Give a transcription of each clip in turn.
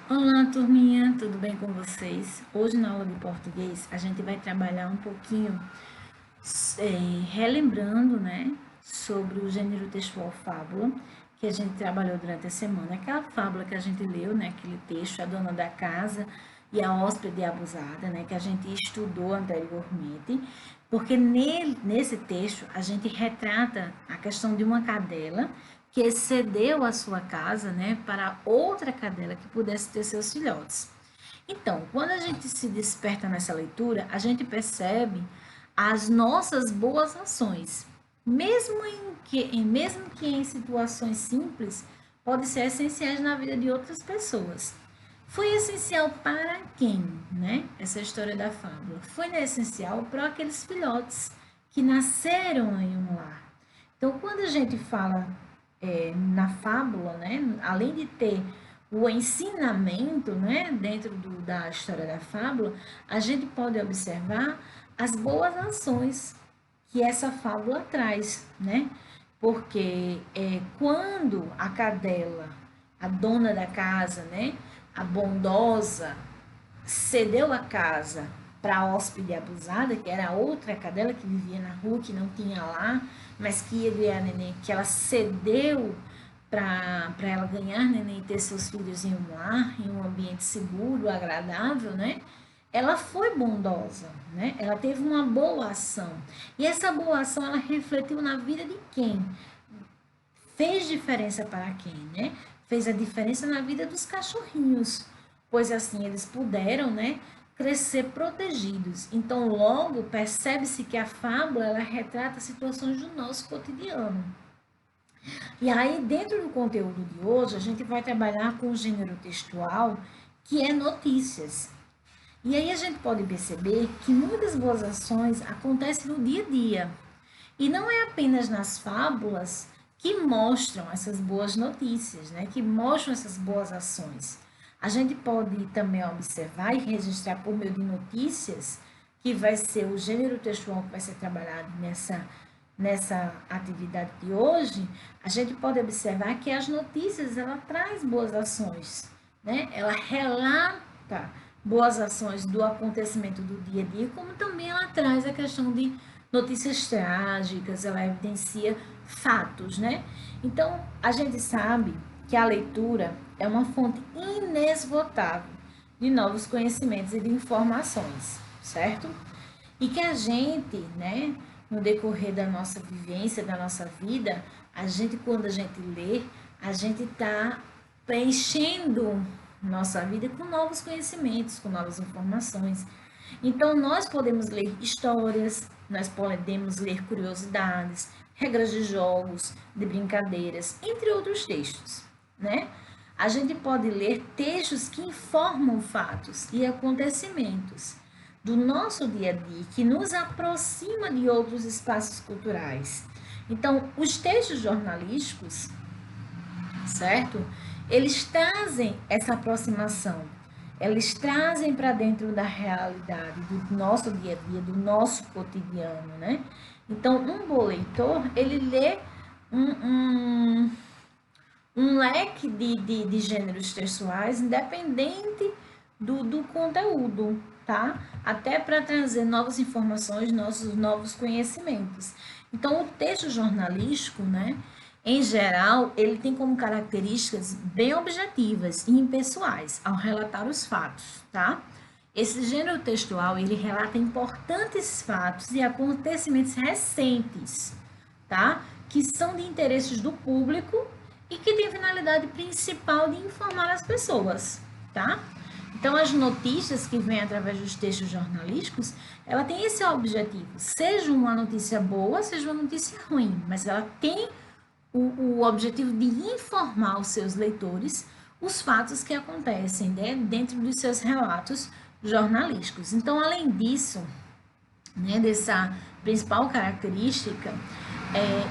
Olá, turminha, tudo bem com vocês? Hoje na aula de português a gente vai trabalhar um pouquinho relembrando, né, sobre o gênero textual fábula que a gente trabalhou durante a semana. Aquela fábula que a gente leu, né, aquele texto, a dona da casa e a hóspede abusada, né, que a gente estudou anteriormente, porque nesse texto a gente retrata a questão de uma cadela que cedeu a sua casa, né, para outra cadela que pudesse ter seus filhotes. Então, quando a gente se desperta nessa leitura, a gente percebe as nossas boas ações, mesmo que em situações simples, podem ser essenciais na vida de outras pessoas. Foi essencial para quem, né? Essa história da fábula. Foi essencial para aqueles filhotes que nasceram em um lar. Então, quando a gente fala na fábula, né, além de ter o ensinamento, né, dentro da história da fábula, a gente pode observar as boas ações que essa fábula traz, né? Porque quando a cadela, a dona da casa, né, a bondosa, cedeu a casa para a hóspede abusada, que era outra cadela que vivia na rua, que não tinha lá, mas que ia ganhar neném, que ela cedeu para ela ganhar neném e ter seus filhos em um lar, em um ambiente seguro, agradável, né? Ela foi bondosa, né? Ela teve uma boa ação. E essa boa ação, ela refletiu na vida de quem? Fez diferença para quem, né? Fez a diferença na vida dos cachorrinhos, pois assim eles puderam, né, crescer protegidos. Então, logo percebe-se que a fábula ela retrata situações do nosso cotidiano. E aí, dentro do conteúdo de hoje, a gente vai trabalhar com o gênero textual, que é notícias. E aí a gente pode perceber que muitas boas ações acontecem no dia a dia. E não é apenas nas fábulas que mostram essas boas notícias, né? Que mostram essas boas ações. A gente pode também observar e registrar por meio de notícias, que vai ser o gênero textual que vai ser trabalhado nessa atividade de hoje, a gente pode observar que as notícias ela traz boas ações, né? Ela relata boas ações do acontecimento do dia a dia, como também ela traz a questão de notícias trágicas, ela evidencia fatos, né? Então, a gente sabe que a leitura é uma fonte inesgotável de novos conhecimentos e de informações, certo? E que a gente, né, no decorrer da nossa vivência, da nossa vida, a gente, quando a gente lê, a gente está preenchendo nossa vida com novos conhecimentos, com novas informações. Então, nós podemos ler histórias, nós podemos ler curiosidades, regras de jogos, de brincadeiras, entre outros textos, né? A gente pode ler textos que informam fatos e acontecimentos do nosso dia a dia, que nos aproxima de outros espaços culturais. Então, os textos jornalísticos, certo? Eles trazem essa aproximação, eles trazem para dentro da realidade, do nosso dia a dia, do nosso cotidiano, né? Então, um bom leitor, ele lê um, um, um leque de gêneros textuais, independente do conteúdo, tá? Até para trazer novas informações, novos conhecimentos. Então, o texto jornalístico, né? Em geral, ele tem como características bem objetivas e impessoais ao relatar os fatos, tá? Esse gênero textual, ele relata importantes fatos e acontecimentos recentes, tá? Que são de interesses do público e que tem finalidade principal de informar as pessoas, tá? Então, as notícias que vêm através dos textos jornalísticos, ela tem esse objetivo, seja uma notícia boa, seja uma notícia ruim, mas ela tem o objetivo de informar os seus leitores os fatos que acontecem, né, dentro dos seus relatos jornalísticos. Então, além disso, né, dessa principal característica,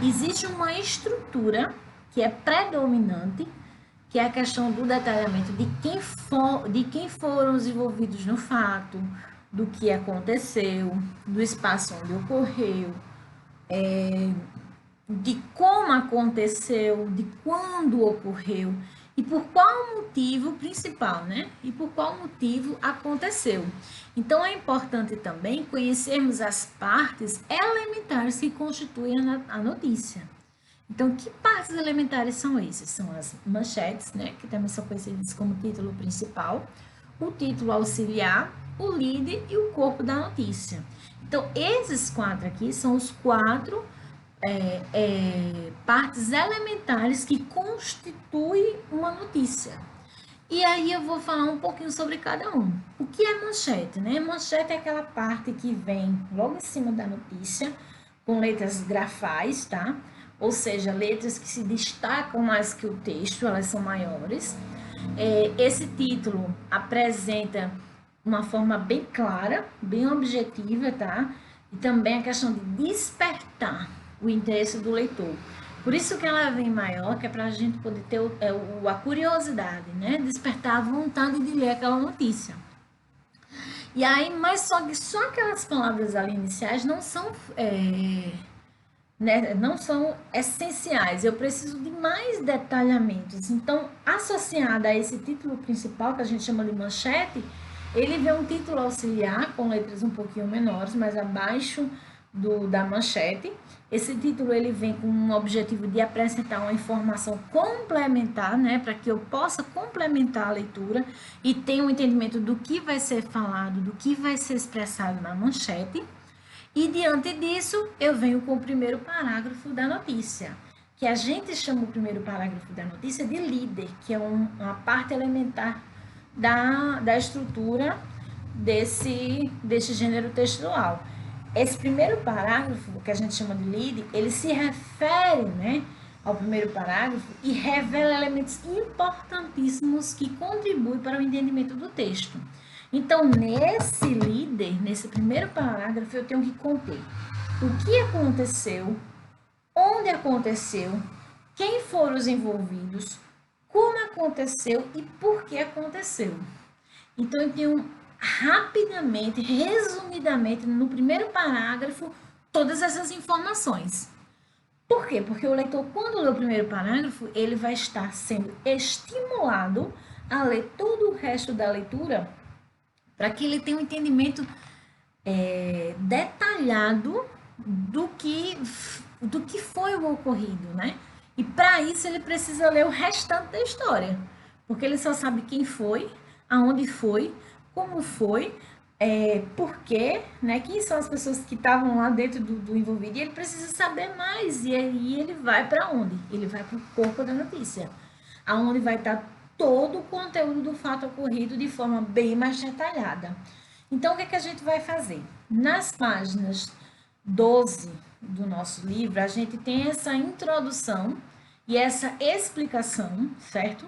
existe uma estrutura que é predominante, que é a questão do detalhamento de quem foram os envolvidos no fato, do que aconteceu, do espaço onde ocorreu, de como aconteceu, de quando ocorreu. e por qual motivo principal, né? E por qual motivo aconteceu. Então, é importante também conhecermos as partes elementares que constituem a notícia. Então, que partes elementares são esses? São as manchetes, né? Que também são conhecidas como título principal, o título auxiliar, o lead e o corpo da notícia. Então, esses quatro aqui são os quatro partes elementares que constituem uma notícia. E aí eu vou falar um pouquinho sobre cada um. O que é manchete, né? Manchete é aquela parte que vem logo em cima da notícia, com letras grafais, tá? Ou seja, letras que se destacam mais que o texto, elas são maiores. Esse título apresenta uma forma bem clara, bem objetiva, tá? E também a questão de despertar o interesse do leitor. Por isso que ela vem maior, que é para a gente poder ter a curiosidade, né? Despertar a vontade de ler aquela notícia. E aí, mas só aquelas palavras ali iniciais não são, né, não são essenciais. Eu preciso de mais detalhamentos. Então, associada a esse título principal, que a gente chama de manchete, ele vem um título auxiliar com letras um pouquinho menores, mas abaixo da manchete. Esse título ele vem com um objetivo de apresentar uma informação complementar, né, para que eu possa complementar a leitura e tenha um entendimento do que vai ser falado, do que vai ser expressado na manchete. E diante disso, eu venho com o primeiro parágrafo da notícia, que a gente chama o primeiro parágrafo da notícia de líder, que é uma parte elementar da estrutura desse gênero textual. Esse primeiro parágrafo, que a gente chama de lead, ele se refere, né, ao primeiro parágrafo e revela elementos importantíssimos que contribuem para o entendimento do texto. Então, nesse líder, nesse primeiro parágrafo, eu tenho que conter o que aconteceu, onde aconteceu, quem foram os envolvidos, como aconteceu e por que aconteceu. Então, eu tenho rapidamente, resumidamente, no primeiro parágrafo, todas essas informações. Por quê? Porque o leitor, quando lê o primeiro parágrafo, ele vai estar sendo estimulado a ler todo o resto da leitura para que ele tenha um entendimento detalhado do que foi o ocorrido, né? E para isso ele precisa ler o restante da história, porque ele só sabe quem foi, aonde foi, como foi, por quê, né? Quem são as pessoas que estavam lá dentro do envolvido, e ele precisa saber mais, e aí ele vai para onde? Ele vai para o corpo da notícia, aonde vai estar todo o conteúdo do fato ocorrido de forma bem mais detalhada. Então, o que é que a gente vai fazer? Nas páginas 12 do nosso livro, a gente tem essa introdução e essa explicação, certo?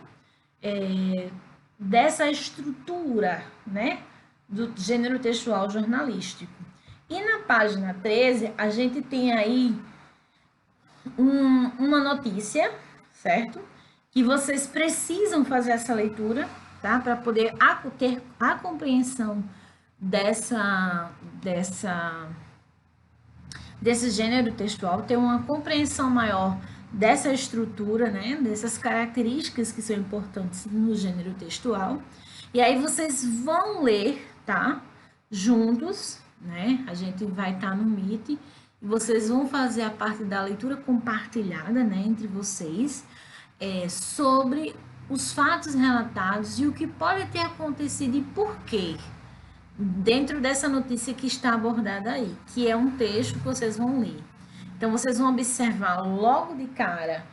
Dessa estrutura, né, do gênero textual jornalístico. E na página 13, a gente tem aí uma notícia, certo? Que vocês precisam fazer essa leitura, tá? Para poder ter a compreensão desse gênero textual, ter uma compreensão maior dessa estrutura, né, dessas características que são importantes no gênero textual. E aí vocês vão ler, tá? Juntos, né? A gente vai estar no Meet e vocês vão fazer a parte da leitura compartilhada, né, entre vocês, sobre os fatos relatados e o que pode ter acontecido e por quê, dentro dessa notícia que está abordada aí, que é um texto que vocês vão ler. Então, vocês vão observar logo de cara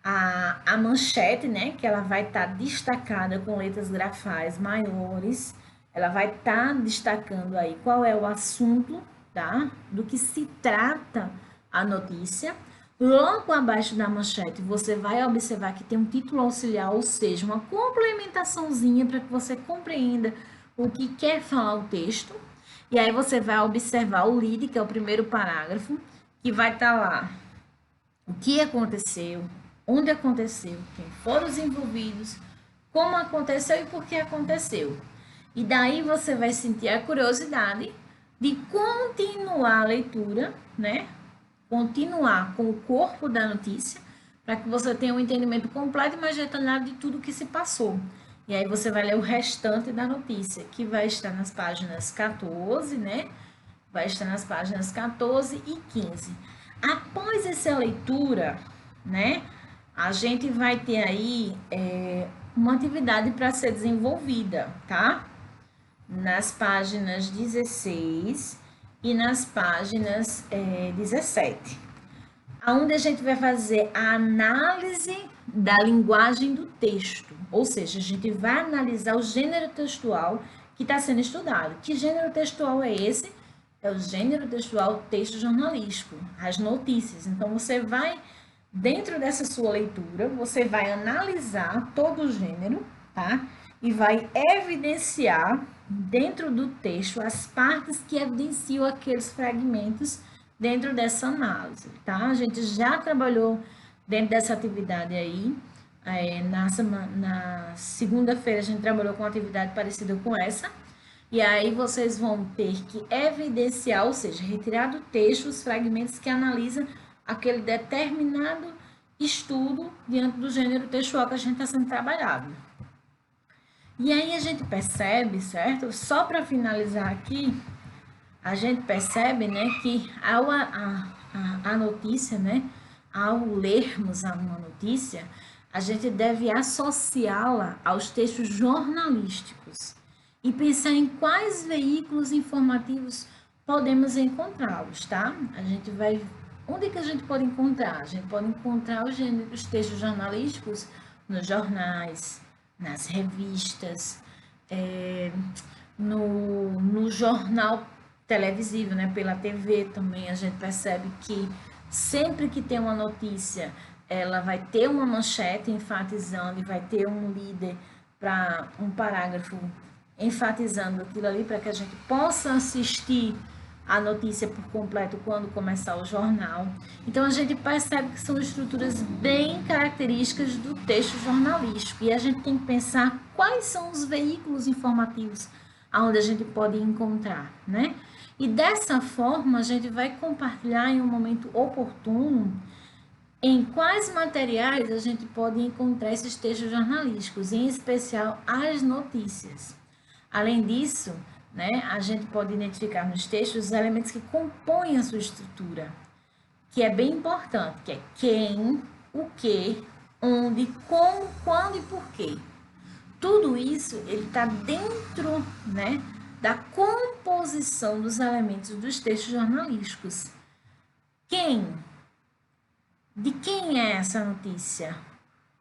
a manchete, né? Que ela vai estar destacada com letras grafais maiores. Ela vai estar destacando aí qual é o assunto, tá? Do que se trata a notícia. Logo abaixo da manchete, você vai observar que tem um título auxiliar, ou seja, uma complementaçãozinha para que você compreenda o que quer falar o texto. E aí você vai observar o lead, que é o primeiro parágrafo, que vai estar lá o que aconteceu, onde aconteceu, quem foram os envolvidos, como aconteceu e por que aconteceu. E daí você vai sentir a curiosidade de continuar a leitura, né? Continuar com o corpo da notícia, para que você tenha um entendimento completo e mais detalhado de tudo que se passou. E aí você vai ler o restante da notícia, que vai estar nas páginas 14, né? Vai estar nas páginas 14 e 15. Após essa leitura, né? A gente vai ter aí uma atividade para ser desenvolvida, tá? Nas páginas 16 e nas páginas 17, onde a gente vai fazer a análise da linguagem do texto, ou seja, a gente vai analisar o gênero textual que está sendo estudado. Que gênero textual é esse? É o gênero textual texto jornalístico, as notícias. Então, você vai, dentro dessa sua leitura, você vai analisar todo o gênero, tá? E vai evidenciar dentro do texto as partes que evidenciam aqueles fragmentos dentro dessa análise, tá? A gente já trabalhou dentro dessa atividade aí. Na segunda-feira a gente trabalhou com uma atividade parecida com essa. E aí vocês vão ter que evidenciar, ou seja, retirar do texto os fragmentos que analisam aquele determinado estudo diante do gênero textual que a gente está sendo trabalhado. E aí a gente percebe, certo? Só para finalizar aqui, a gente percebe, né, que a notícia, né, ao lermos uma notícia, a gente deve associá-la aos textos jornalísticos e pensar em quais veículos informativos podemos encontrá-los, tá? A gente vai... Onde que a gente pode encontrar? A gente pode encontrar os textos jornalísticos nos jornais, nas revistas, no jornal televisivo, né? Pela TV também a gente percebe que sempre que tem uma notícia, ela vai ter uma manchete enfatizando e vai ter um líder para um parágrafo enfatizando aquilo ali para que a gente possa assistir a notícia por completo quando começar o jornal. Então a gente percebe que são estruturas bem características do texto jornalístico e a gente tem que pensar quais são os veículos informativos onde a gente pode encontrar, né? E dessa forma a gente vai compartilhar em um momento oportuno em quais materiais a gente pode encontrar esses textos jornalísticos, em especial as notícias. Além disso, né, a gente pode identificar nos textos os elementos que compõem a sua estrutura, que é bem importante, que é quem, o que, onde, como, quando e porquê. Tudo isso ele está dentro, né, da composição dos elementos dos textos jornalísticos. Quem? De quem é essa notícia?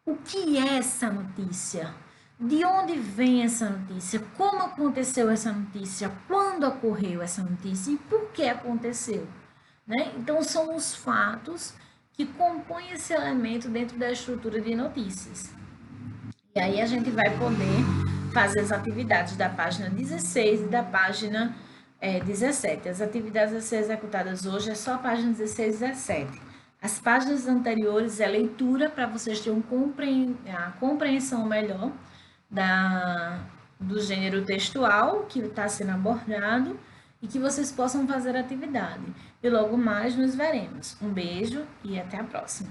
O que é essa notícia? De onde vem essa notícia? Como aconteceu essa notícia? Quando ocorreu essa notícia? E por que aconteceu? Né? Então, são os fatos que compõem esse elemento dentro da estrutura de notícias. E aí a gente vai poder fazer as atividades da página 16 e da página 17. As atividades a ser executadas hoje é só a página 16 e 17. As páginas anteriores é leitura para vocês terem a compreensão melhor do gênero textual que está sendo abordado e que vocês possam fazer a atividade. E logo mais nos veremos. Um beijo e até a próxima.